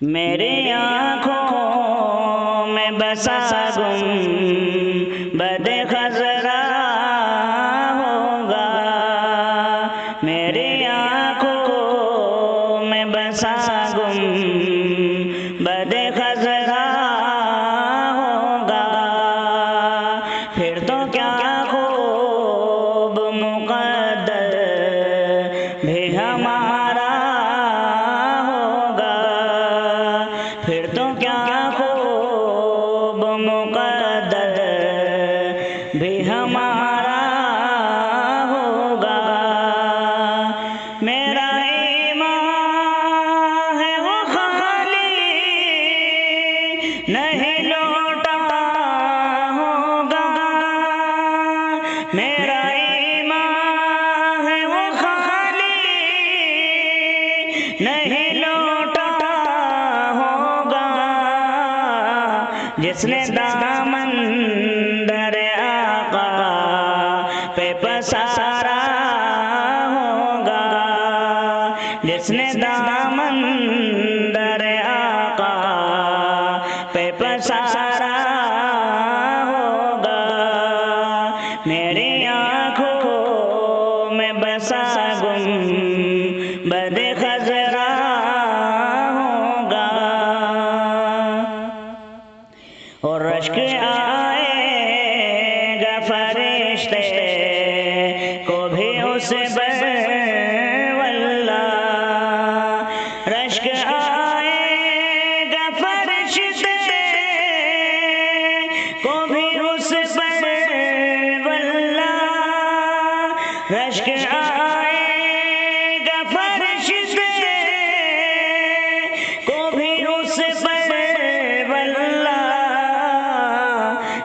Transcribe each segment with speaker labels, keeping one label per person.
Speaker 1: मेरी आँखों में बसा गुंबद खज़रा होगा। मेरी आँखों में बसा गुंबद खज़रा होगा। फिर तो क्या खूब मुक़द्दर भी हमारा होगा। फिर तो क्या खूब मुक़द्दर भी हमारा होगा। मेरा ईमान है वो खाली नहीं लौटा होगा। मेरा ईमान है वो खाली नहीं लौटा होगा। जिसने दामन दरे आका पे पसारा होगा। जिसने दामन दरे आका पे पसारा होगा। मेरी आँखों में बसा गुंबद खज़रा होगा। और रश्क आएगा फरिश्ते को भी उस वल्ला। रश्क आएगा फरिश्ते को भी उस वल्ला। रश्क आएगा फरिश्ते को भी उस वल्ला।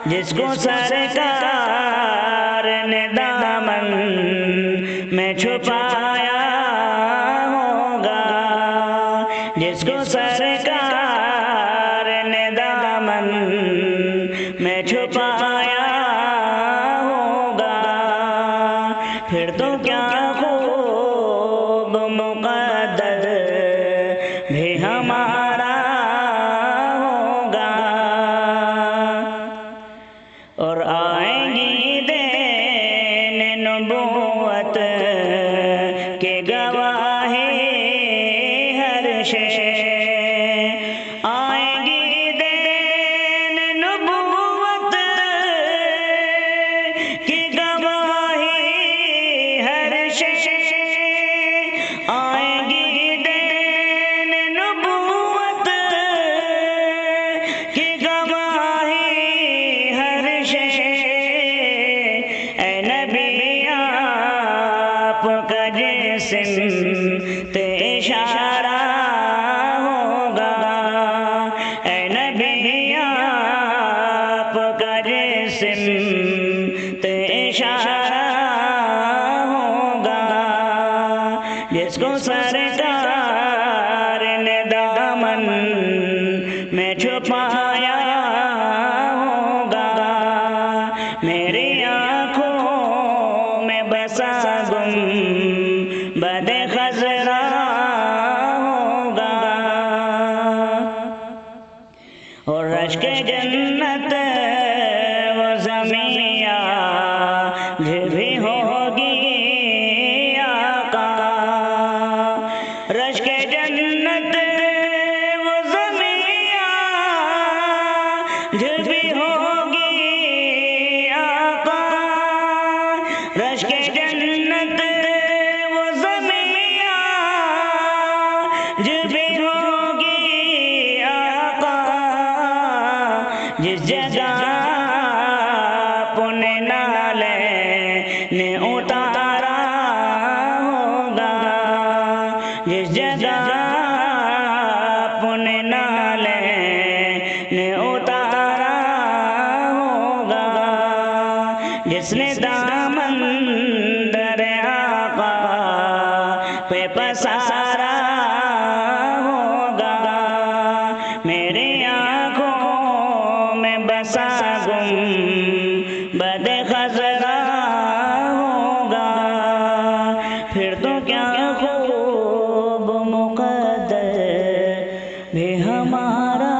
Speaker 1: जिसको सरकार ने दामन में छुपाया होगा। जिसको सरकार ने दामन में छुपाया होगा। फिर तो क्या खूब मुक़द्दर भी हमारा होगा। और आएंगी देने नबूवत के गवाही हर शे। आएंगी देने नबूवत की गवाही हर शे। आएंगी देने नबूवत की गवाही हर शे। ऐ नबी आपका जिस्म ते इशारा होगा। ऐ नबी आपका जिस्म ते इशारा होगा। जिसको सरकार ने दामन में छुपाया होगा। मेरी आँखों में बसा गुंबद खज़रा होगा। और रश्क जन्नत वो ज़मीया भी होगी आका। रश्क जन्नत वो ज़मीया भी होगी आका। रश्क जन्नत वो ज़मीया भी होगी आका। जिस जगह पुण्य नाले ने उतारा होगा। जिस जगह पुण्य नाले ने उतारा होगा। जिसने दामन दरे आका पे पसारा होगा। मेरी आँखों में बस भी हमारा